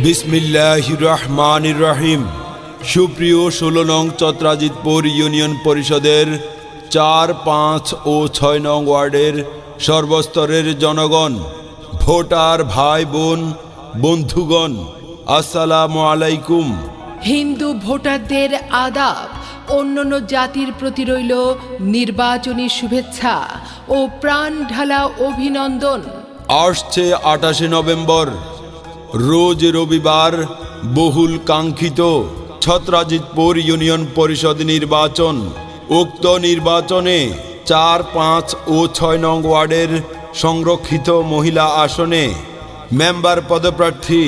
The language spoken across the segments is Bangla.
বিসমিল্লাহির রহমানির রহিম। সুপ্রিয় ১৬ নং চত্রাজিতপুর ইউনিয়ন পরিষদের ৪, ৫ ও ৬ নং ওয়ার্ডের সর্বস্তরের জনগণ, ভোটার ভাই বোন, বন্ধুগণ, আসসালামু আলাইকুম। হিন্দু ভোটারদের আদাব, অন্যান্য জাতির প্রতি রইল নির্বাচনী শুভেচ্ছা ও প্রাণ ঢালা অভিনন্দন। আসছে ২৮ নভেম্বর, রোজ রবিবার, বহুল কাঙ্ক্ষিত ছত্রাজিতপুর ইউনিয়ন পরিষদ নির্বাচন। উক্ত নির্বাচনে ৪, ৫ ও ৬ নং ওয়ার্ডের সংরক্ষিত মহিলা আসনে মেম্বার পদপ্রার্থী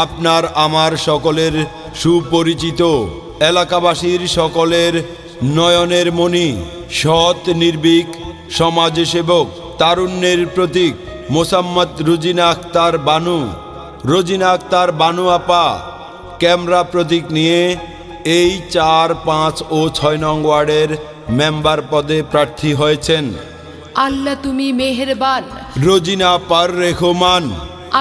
আপনার আমার সকলের সুপরিচিত, এলাকাবাসীর সকলের নয়নের মণি, সৎ নির্ভীক সমাজসেবক, তারুণ্যের প্রতীক মোসাম্মদ রোজিনা আক্তার বানু। রোজিনা আক্তার বানু আপা ক্যামেরা প্রতীক নিয়ে এই ৪, ৫ ও ৬ নং ওয়ার্ডের মেম্বার পদে প্রার্থী হয়েছেন। আল্লাহ তুমি মেহেরবান, রোজিনা আপার রেখমান।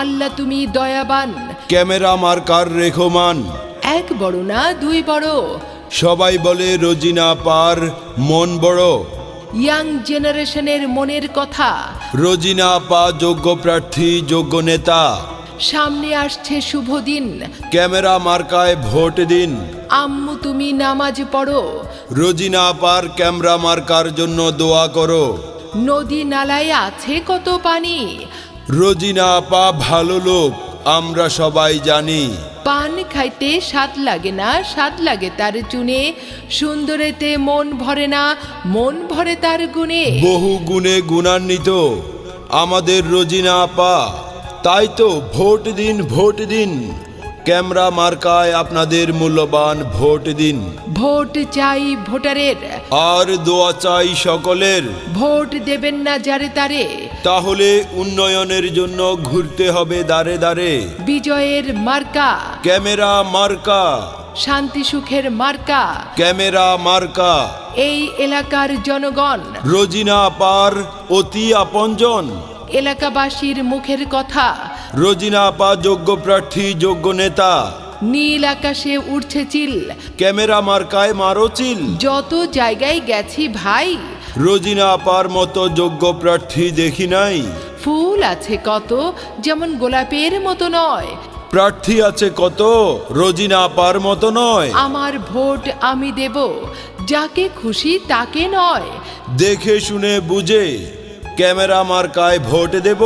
আল্লাহ তুমি দয়াবান। ক্যামেরা মার্কার রেখমান। এক বড় না দুই বড়, সবাই বলে রোজিনা আপার মন বড়। ইয়াং জেনারেশনের মনের কথা। রোজিনা আপা যোগ্য প্রার্থী, যোগ্য নেতা। সামনে আসছে শুভ দিন, ক্যামেরা মার্কায় ভোট দিন। আম্মু তুমি নামাজ পড়ো, রোজিনা আপার ক্যামেরা মার্কার জন্য দোয়া করো। নদী নালায় আছে কত পানি, রোজিনা আপা ভালো লোক, আমরা সবাই জানি। পান খাইতে স্বাদ লাগে না, স্বাদ লাগে তার চুনে। সুন্দরেতে মন ভরে না, মন ভরে তার গুণে। বহু গুণে গুণান্বিত আমাদের রোজিনা আপা, তাই তো ভোট দিন, ভোট দিন। ক্যামেরা মার্কায় আপনাদের মূল্যবান ভোট দিন। ভোট চাই ভোটারের, আর দোয়া চাই সকলের। ভোট দেবেন না যারে তারে, তাহলে উন্নয়নের জন্য ঘুরতে হবে দাঁড়ে দাঁড়ে। বিজয়ের মার্কা, ক্যামেরা মার্কা, শান্তি সুখের মার্কা। ক্যামেরা মার্কা। এই এলাকার জনগণ, রোজিনা আপার অতি আপনজন। এলাকাবাসীর মুখের কথা। রোজিনা আপা যোগ্য প্রার্থী, যোগ্য নেতা। নীল আকাশে উঠছে চিল, ক্যামেরা মার্কায় মারো চিল। যত জায়গায় গেছি ভাই, রোজিনা আপার মতো যোগ্য প্রার্থী দেখি নাই। ফুল আছে কত, যেমন গোলাপের মতো নয়। প্রার্থী আছে কত, রোজিনা আপার মতো নয়। আমার ভোট আমি দেব, যাকে খুশি তাকে নয়। দেখে শুনে বুঝে ক্যামেরা মার্কায় ভোট দেব।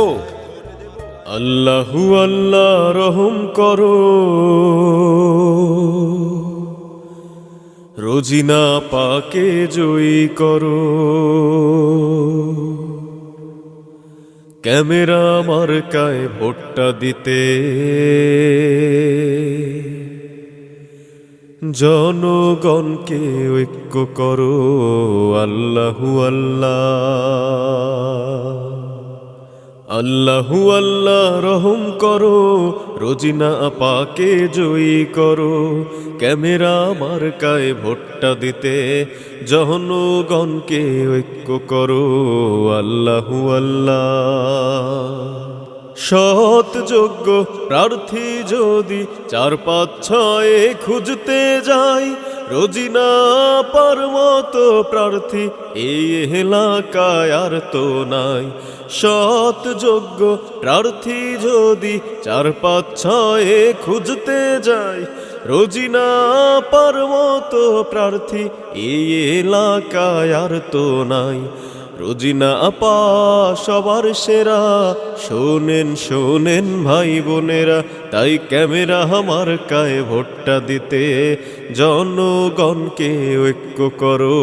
আল্লাহু আল্লাহ রহম করো, রোজিনা পাকে জয়ী করো। ক্যামেরা মার্কায় ভোটটা দিতে জনগণকে ঐক্য করো। আল্লাহু আল্লাহ, আল্লাহু আল্লাহ রহম করো, রোজিনা আপাকে জয়ী করো। ক্যামেরা মার্কায় ভোটটা দিতে জনগণকে ঐক্য করো। আল্লাহু আল্লাহ। সৎ যোগ্য প্রার্থী যদি ৪, ৫, ৬ খুঁজতে যাই, রোজিনা আপার মতো প্রার্থী এই এলাকায় আর তো নাই। সৎ যোগ্য প্রার্থী যদি ৪, ৫, ৬ খুঁজতে যাই, রোজিনা আপার মতো প্রার্থী এই এলাকায় আর তো নাই। রোজিনা আপা সবার সেরা, শোনেন শোনেন ভাই বোনেরা, তাই ক্যামেরা মার্কায় ভোটটা দিতে জনগণকে ঐক্য করো।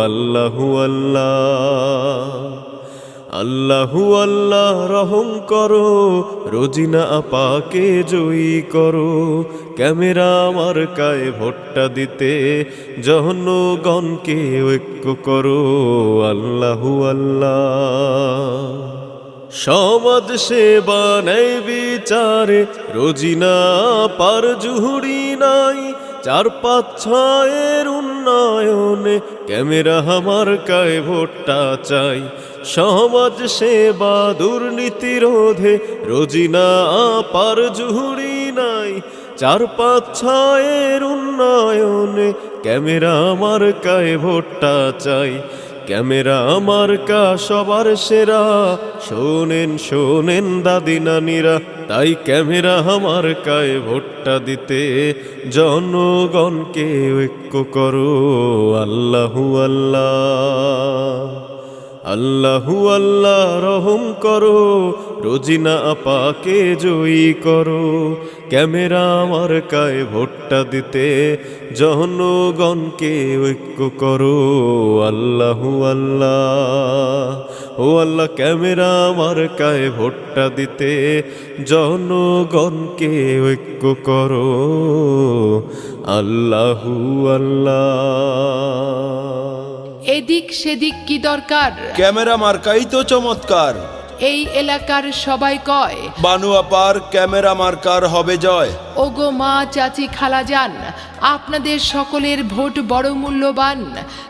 আল্লাহু আল্লাহ, আল্লাহু আল্লাহ রহম করো, রোজিনা আপাকে জয়ী করো। ক্যামেরা মার্কায় ভোটটা দিতে জনগণকে ঐক্য করো। আল্লাহু আল্লাহ। সমাজ সেবা ন্যায় বিচারে রোজিনা আপার জুহুরি নাই, 4-5-6 উন্নয়নে ক্যামেরা মার্কায় ভোটটা চাই। সমাজ সেবা দুর্নীতি রোধে রোজিনা আপার জুহুরি নাই। 4-5-6 উন্নয়নে ক্যামেরা মার্কায় ভোটটা চাই। ক্যামেরা মার্কা সবার সেরা, শোনেন শোনেন দাদি নানিরা, তাই ক্যামেরা মার্কায় ভোটটা দিতে জনগণকে ঐক্য করো। আল্লাহু আল্লাহ, আল্লাহু আল্লাহ রহম করো, রোজিনা আপাকে জয়ী করো। ক্যামেরা মার্কায় ভোটটা দিতে জনগণকে ঐক্য করো। আল্লাহু আল্লাহ, ও আল্লাহ ক্যামেরা মার্কায় ভোটটা দিতে জনগণকে ঐক্য করো। আল্লাহু আল্লাহ। এদিক সেদিক কি দরকার, ক্যামেরা মার্কাই তো চমৎকার। এই এলাকার সবাই কয় বানু আপার ক্যামেরা মার্কার হবে জয়। ওগো মা চাচি খালাজান, আপনাদের সকলের ভোট বড় মূল্যবান।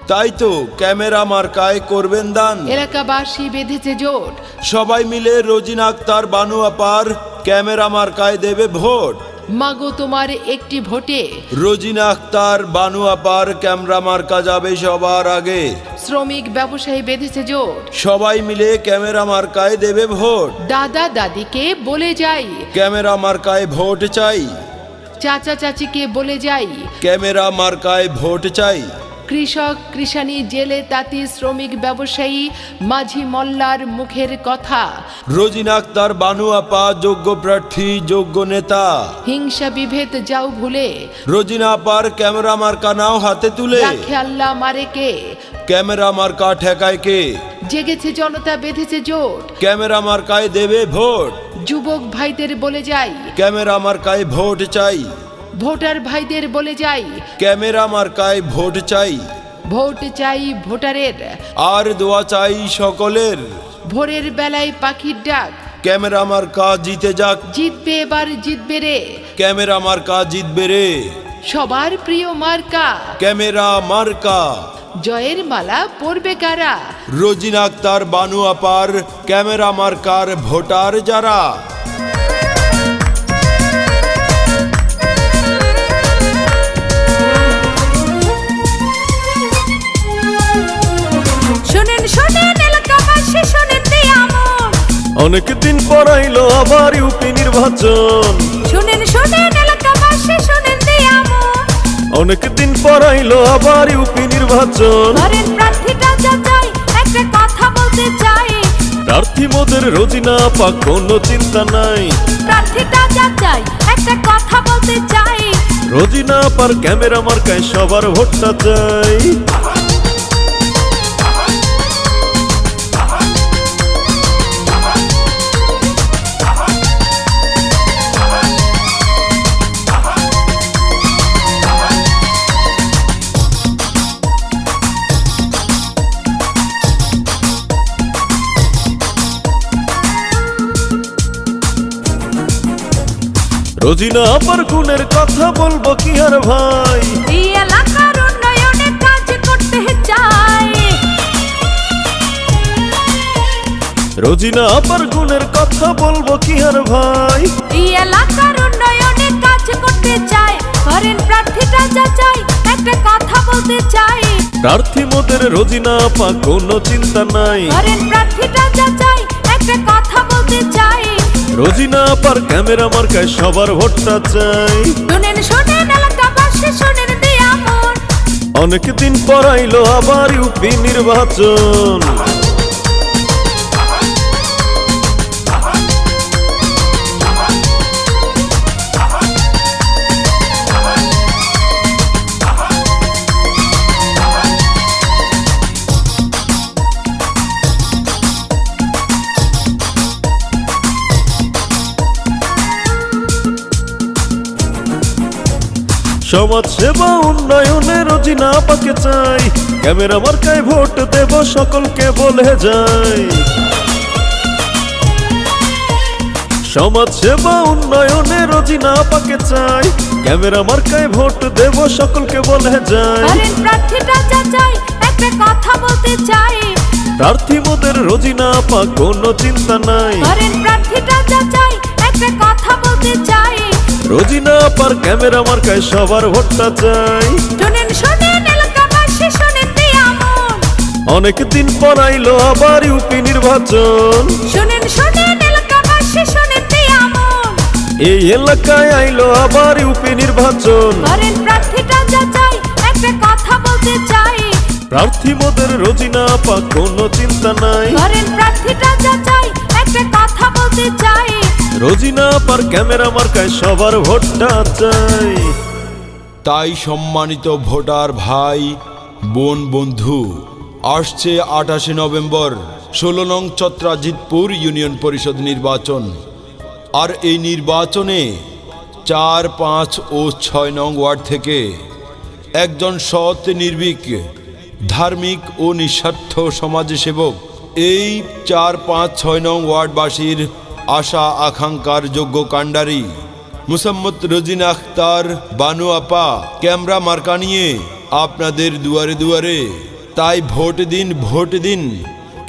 তাই তো ক্যামেরা মার্কায় করবেন দান। এলাকাবাসী বেঁধেছে জোট, সবাই মিলে রোজিনা আক্তার বানু আপার ক্যামেরা মার্কায় দেবে ভোট। মাগো তোমার একটি ভোটে রোজিনা আক্তার বানু আপার ক্যামেরা মার্কা যাবে সবার আগে। শ্রমিক ব্যবসায়ী বেঁধেছে জোট, সবাই মিলে ক্যামেরা মার্কায় দেবে ভোট। দাদা দাদিকে বলে যাই ক্যামেরা মার্কায় ভোট চাই। চাচা চাচিকে বলে যাই ক্যামেরা মার্কায় ভোট চাই। কৃষক কৃষানি জেলে তাঁতি শ্রমিক ব্যবসায়ী মাঝি মোল্লার মুখের কথা। রোজিনা আক্তার বানু আপা যোগ্য প্রার্থী, যোগ্য নেতা। হিংসা বিভেদ যাও ভুলে, রোজিনা আপার ক্যামেরা মার্কা নাও হাতে তুলে। রাখে আল্লাহ মারে কে, ক্যামেরা মার্কা ঠেকায় কে। জেগেছে জনতা বেঁধেছে জোট, ক্যামেরা মার্কায় দেবে ভোট। যুবক ভাইদের বলে যাই ক্যামেরা মার্কায় ভোট চাই। ভোটার ভাইদের বলে যাই ক্যামেরা মার্কায় ভোট চাই। ভোট চাই ভোটারের, আর দোয়া চাই সকলের। ভোরের বেলায় পাখির ডাক, ক্যামেরা মার্কা জিতে যাক। জিতবে এবার জিতবে রে, ক্যামেরা মার্কা জিতবে রে। সবার প্রিয় মার্কা, ক্যামেরা মার্কা। জয়ের মালা পরবে কারা, রোজিনা আক্তার বানু আপার ক্যামেরা মার্কার ভোটার যারা। শোনেন শোনেন এলাকাবাসী শোনেন দিয়ামন, অনেকদিন পরাইলো আবার ইউপি নির্বাচন। শোনেন শোনেন এলাকাবাসী শোনেন দিয়ামন, অনেকদিন পরাইলো আবার ইউপি নির্বাচন। ধরেন প্রার্থীটা যাচাই, একটা কথা বলতে চাই। প্রার্থী মোদের রোজিনা আপা, কোনো চিন্তা নাই। প্রার্থীটা যাচাই, একটা কথা বলতে চাই। রোজিনা আপার ক্যামেরা মার্কায় সবার ভোটটা চাই। রোজিনা আপার গুণের কথা বলবো কি আর ভাই, এই এলাকার উন্নয়নে কাজ করতে চাই। রোজিনা আপার গুণের কথা বলবো কি আর ভাই। এই এলাকার উন্নয়নে কাজ করতে চাই। ধরেন প্রার্থীটা যাচাই, একটা কথা বলতে চাই। প্রার্থী মোদের রোজিনা আপা, কোনো চিন্তা নাই। ধরেন প্রার্থীটা যাচাই, একটা কথা বলতে চাই। রোজিনা আপার ক্যামেরা মার্কায় সবার ভোটটা চাই। শোনেন শোনেন এলাকাবাসী শোনেন দিয়ামন, অনেকদিন পরাইলো আবার ইউপি নির্বাচন। সমাজ সেবা উন্নয়নে রোজিনা আপাকে চাই। ক্যামেরা মার্কায় ভোট দেব সকলকে বলে যাই। সমাজ সেবা উন্নয়নে রোজিনা আপাকে চাই, ক্যামেরা মার্কায় ভোট দেব সকলকে বলে যায়। ধরেন প্রার্থীটা যাচাই, একটা কথা বলতে চাই। প্রার্থী মোদের রোজিনা আপা, কোনো চিন্তা নাই। ধরেন প্রার্থীটা যাচাই, একটা কথা বলতে চাই। রোজিনা আপার ক্যামেরা মার্কায় সবার ভোটটা চাই। শুনেন শুনেন এলাকাবাসী, শুনেন দিয়া মন। অনেক দিন পর আইলো আবার ইউপি নির্বাচন। শুনেন শুনেন এলাকাবাসী, শুনেন দিয়া মন। এই এলাকায় আইলো আবার ইউপি নির্বাচন। ধরেন প্রার্থীটা যাচাই, একটা কথা বলতে চাই। প্রার্থী মোদের রোজিনা আপা, কোনো চিন্তা নাই। ধরেন প্রার্থীটা যাচাই, একটা কথা বলতে চাই। রোজিনা আপার ক্যামেরা মার্কায় সবার ভোটটা চাই। তাই সম্মানিত ভোটার ভাই বোন বন্ধু, আসছে 28 নভেম্বর 16 নং চত্রাজিতপুর ইউনিয়ন পরিষদ নির্বাচন। আর এই নির্বাচনে 4, 5 ও 6 নং ওয়ার্ড থেকে একজন সৎ, নির্ভীক, ধার্মিক ও নিঃস্বার্থ সমাজসেবক এই 4, 5, 6 নং ওয়ার্ডবাসীর আশা আকাঙ্ক্ষার যোগ্য কাণ্ডারি মুসাম্মত রোজিনা আক্তার বানু আপা ক্যামেরা মার্কা নিয়ে আপনাদের দুয়ারে দুয়ারে। তাই ভোট দিন, ভোট দিন,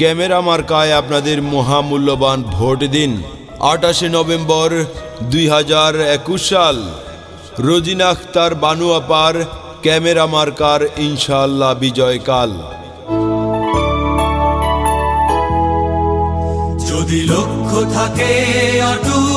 ক্যামেরা মার্কায় আপনাদের মহামূল্যবান ভোট দিন। 28 নভেম্বর 2021 সাল রোজিনা আক্তার বানু আপার ক্যামেরা মার্কার ইনশাআল্লাহ বিজয়কাল। যদি লক্ষ্য থাকে অটুট